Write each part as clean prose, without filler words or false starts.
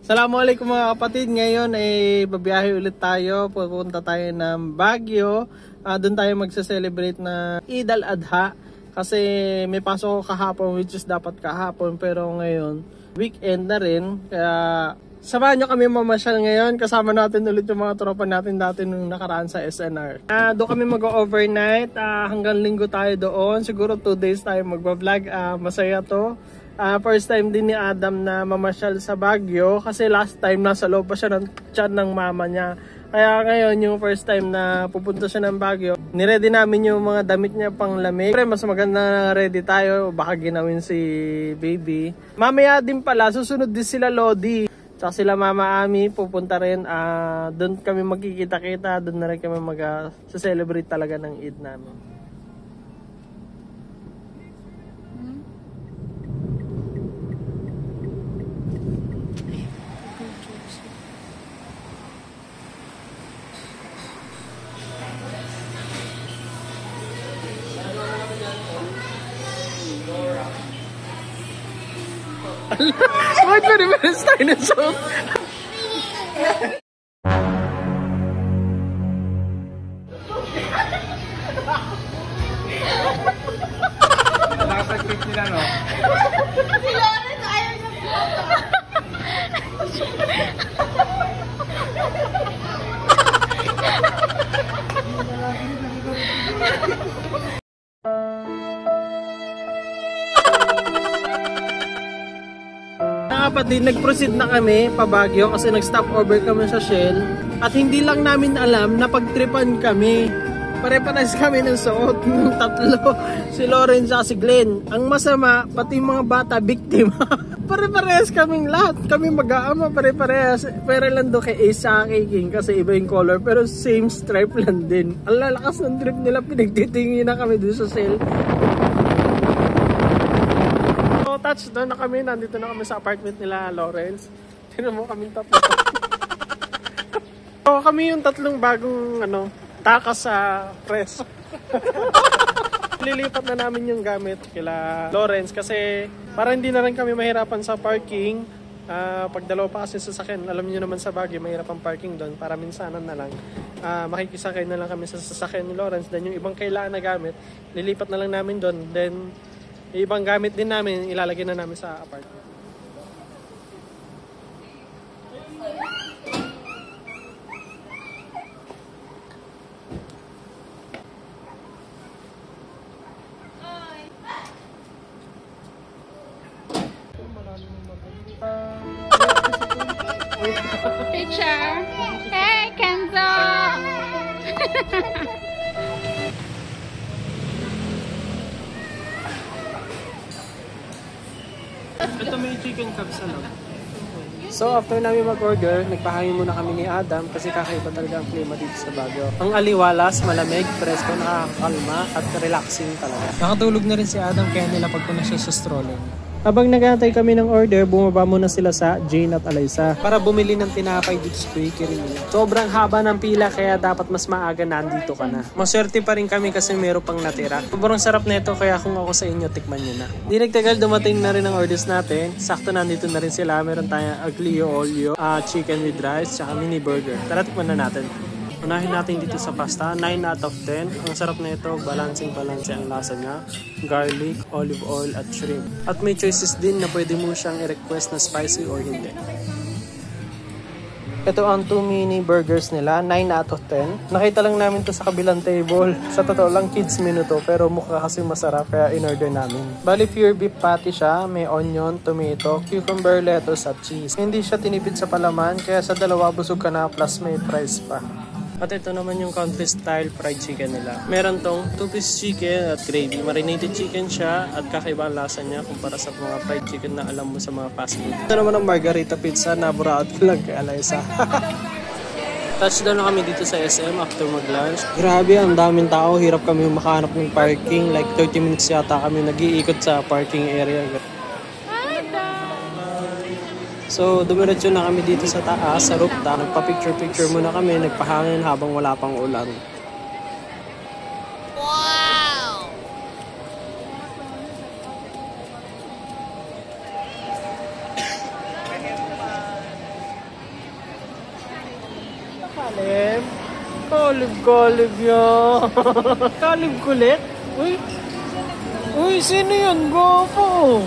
Assalamualaikum mga kapatid. Ngayon ay babiyahe ulit tayo. Pupunta tayo ng Baguio. Doon tayo magse-celebrate na Eid al-Adha. Kasi may pasok ko kahapon, which is dapat kahapon. Pero ngayon, weekend na rin. Kaya samahan nyo kami mamasyal ngayon. Kasama natin ulit yung mga tropa natin dati nung nakaraan sa SNR. Doon kami mag-overnight. Hanggang linggo tayo doon. Siguro 2 days tayo mag-vlog. Masaya to. First time din ni Adam na mamasyal sa Baguio kasi last time nasa loob pa siya ng tiyan ng mama niya. Kaya ngayon yung first time na pupunta siya ng Baguio, niready namin yung mga damit niya pang lamig. Siyempre mas maganda na ready tayo, baka ginawin si baby. Mamaya din pala, susunod din sila Lodi. Tsaka sila Mama Ami, pupunta rin. Doon kami magkikita-kita, doon na rin kami mag-celebrate talaga ng Eid namin. Bakit ba naman ang style ng song? Nasa script nila, no? Si Lawrence ayaw niya kapatid, nag-proceed na kami pa Baguio kasi nag-stop over kami sa Shell at hindi lang namin alam na pagtripan kami. Pare-pares kami ng suot ng tatlo, si Lawrence at si Glenn. Ang masama, pati mga bata biktima. Pare-pares kaming lahat, kami mag-aama, pare-pares. Pero lang doon kay Ace sa King kasi iba yung color pero same stripe lang din. Ang lalakas ng trip nila, pinagtitingin na kami doon sa Shell. Touch doon na kami, nandito na kami sa apartment nila Lawrence. Tinan mo kaming tatlo. So, kami yung tatlong bagong takas sa preso. Lilipat na namin yung gamit kila Lawrence kasi para hindi na rin kami mahirapan sa parking. Pag dalawa pa kasi sasakyan, alam niyo naman sa Baguio mahirap ang parking doon, para minsanan na lang. Makikisakay na lang kami sa sasakyan ni Lawrence. Then yung ibang kailangan na gamit, lilipat na lang namin doon. Then ibang gamit din namin, ilalagay na namin sa apartment. Picture! Hey, Kenzo! Ito may chicken cups So after namin mag-order, nagpahangin muna kami ni Adam kasi kakaiba talaga ang klima dito sa Baguio. Ang aliwalas, malamig, presko, nakakalma at relaxing talaga. Nakatulog na rin si Adam kaya nilapag ko na siya sa stroller. Habang nag-aantay kami ng order, bumaba muna sila sa Jane at Alaysa para bumili ng tinapay dito sa bakery. Sobrang haba ng pila kaya dapat mas maaga nandito ka na. Maswerte pa rin kami kasi meron pang natira. Sobrang sarap nito kaya kung ako sa inyo, tikman nyo na. Di nagtagal, dumating na rin ang orders natin. Sakto nandito na rin sila. Meron tayong aglio olio, chicken with rice, tsaka mini burger. Tara, tikman na natin. Unahin natin dito sa pasta, 9 out of 10. Ang sarap na ito, balancing ang lasa niya. Garlic, olive oil at shrimp. At may choices din na pwede mo siyang i-request na spicy or hindi. Ito ang 2 mini burgers nila, 9 out of 10. Nakita lang namin to sa kabilang table. Sa totoo lang, kids menu to, pero mukha kasi masarap kaya in-order namin. Bali pure beef patty siya, may onion, tomato, cucumber, lettuce at cheese. Hindi siya tinipid sa palaman, kaya sa dalawa busog ka na plus may fries pa. At ito naman yung country style fried chicken nila. Meron tong 2-piece chicken at gravy. Marinated chicken siya at kakaiba ang lasa niya kumpara sa mga fried chicken na alam mo sa mga fast food. Ito naman ang margarita pizza na buraot ko lang kay Alaysa. Touchdown na kami dito sa SM after mag-lunch. Grabe, ang daming tao. Hirap kami makahanap ng parking. Like 30 minutes yata kami nag-iikot sa parking area. So, dumiretso na kami dito sa taas, sa rooftop. Nagpa-picture-picture muna kami, nagpahangin habang wala pang ulan. Wow! Kalib-kalib yan. Kalib kulit. Uy. Uy, sino yun? Gopo.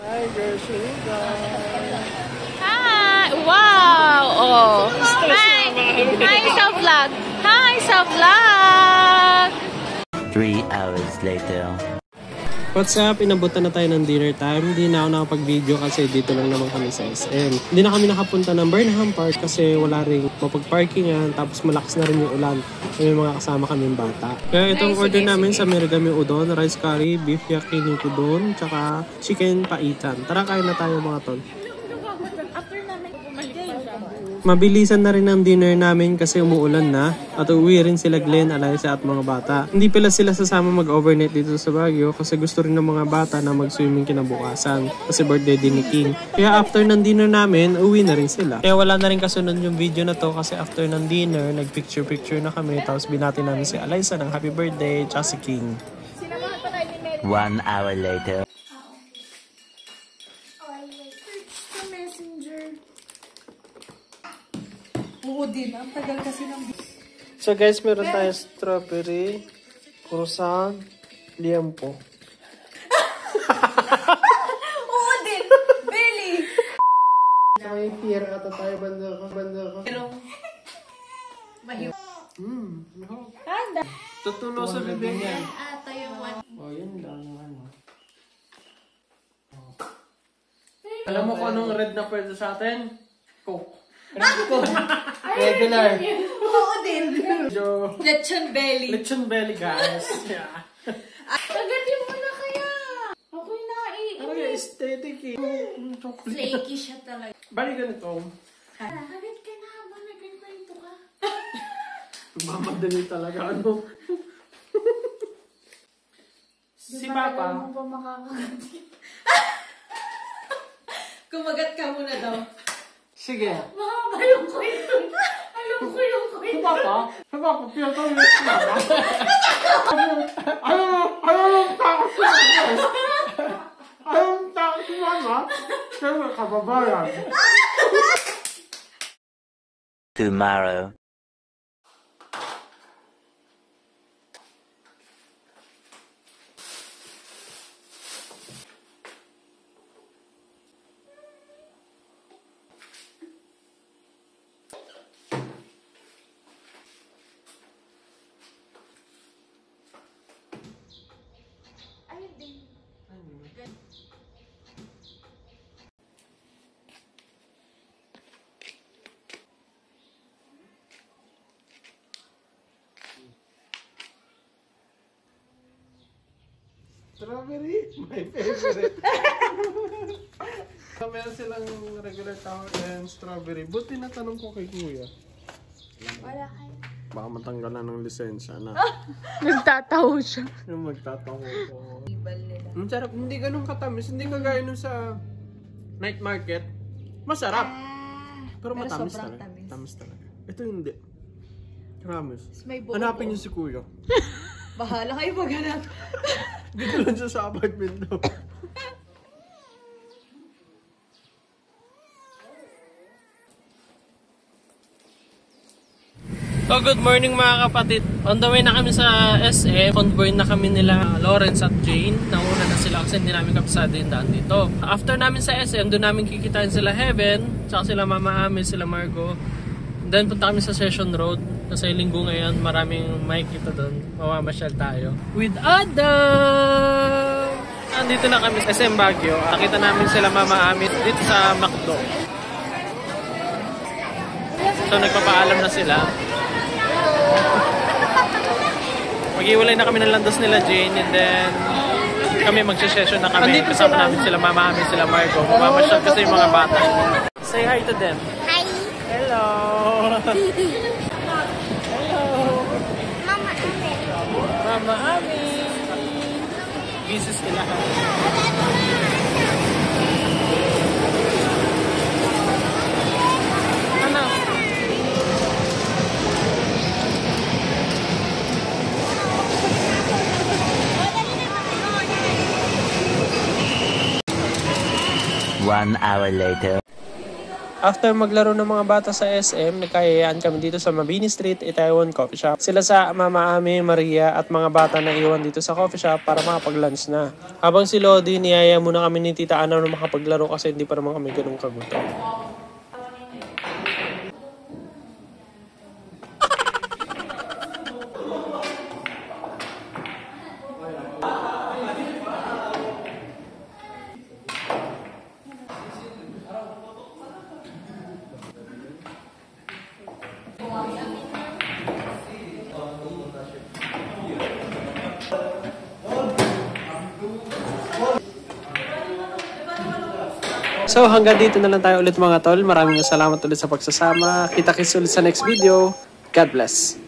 Hi, Gershika. Hi! Wow! Oh! Hi! Hi sa vlog! Hi sa vlog! 3 hours later. What's up? Inabutan na tayo ng dinner time. Hindi na ako nakapag-video kasi dito lang naman kami sa SM. Hindi na kami nakapunta ng Burnham Park kasi wala rin mapag-parkingan. Tapos malakas na rin yung ulan. May mga kasama kaming bata. Kaya itong order namin sa Merigami Udon, rice curry, beef yakiniku udon, tsaka chicken paitan. Tara, kain na tayo mga tol. Mabilisan na rin ang dinner namin kasi umuulan na at uuwi rin sila Glenn, Alyssa at mga bata. Hindi pala sila sasama mag-overnight dito sa Baguio kasi gusto rin ng mga bata na mag-swimming kinabukasan kasi birthday din ni King. Kaya after ng dinner namin, uwi na rin sila. Kaya wala na rin kasunod yung video na to kasi after ng dinner, nag-picture-picture na kami tapos binati namin si Alyssa ng happy birthday tsaka si King. 1 hour later. So guys, meron tayo strawberry, croissant, liempo. Oo din! Belly! May pier ata tayo, banda ko. Pero, mahiw. Tutulo sa bibig yan. Ata yung one. Oh, yun lang ano. Alam mo kung anong red na pwede sa atin? Coke. Regular. Oo din! Medyo Lechon belly. lechon belly, guys. Yeah. Agatin mo na kaya! Ako'y Ano yung aesthetic eh? Chocolate. Flaky siya talaga. Bali ganito. Agad ka na habang nagkikwento ka. Mamadali talaga ano. Si Papa. Mo pa makakagati. Kumagat ka muna daw. Sige. Mahaba yung kwento. Alam ko yung kwento. Si Papa, pinatawin mo si Papa. Anong takot si Mama? Anong takot si Mama? Kaya kababayan. Tomorrow. Strawberry, my favorite. So, meron silang regular tower and strawberry. Buti na tanong ko kay Kuya. Wala kayo. Baka matanggal na ng lisensya na. Nagtataho siya. Yung magtataho ko. Ibal nila. Ang sarap, hindi ganun katamis. Hindi kagaya nung sa night market. Masarap. Pero matamis sobrang talaga. tamis. Tamis talaga. Ito hindi. Promise. May buo. Hanapin niyo si Kuya. Bahala kayo maghanap. Dito lang siya sa apartment daw. So good morning mga kapatid. On the way na kami sa SM. Convoy na kami nila Lawrence at Jane. Nauna na sila kasi hindi namin kapsado yung daan dito. After namin sa SM, doon namin kikitain sila Heaven, tsaka sila Mama Ami, sila Margo. Then punta kami sa Session Road. Kasi linggo ngayon, maraming makikita doon. Mamamasyal tayo. With Adam! Nandito na kami sa SM Baguio. Nakita namin sila Mama Ami dito sa McDo. So nagpapaalam na sila. Mag-iwalay na kami ng landas nila Jane and then kami mag-session na kami. Kasama namin sila Mama Ami, sila Margo. Mamamasyal kasi yung mga bata. Say hi to them. Hi! Hello! Hello! Mama Ami. Mama Ami! Busy sila. Ano? One hour later. After maglaro ng mga bata sa SM, nagkayayaan kami dito sa Mabini Street, Itaewon Coffee Shop. Sila sa Mama Ami, Maria at mga bata na iwan dito sa coffee shop para makapag-lunch na. Habang si Lodi, niyaya muna kami ni Tita Ana na makapaglaro kasi hindi pa naman kami ganun kagutom. So hanggang dito na lang tayo ulit mga tol. Maraming salamat ulit sa pagsasama. Kita-kits ulit sa next video. God bless.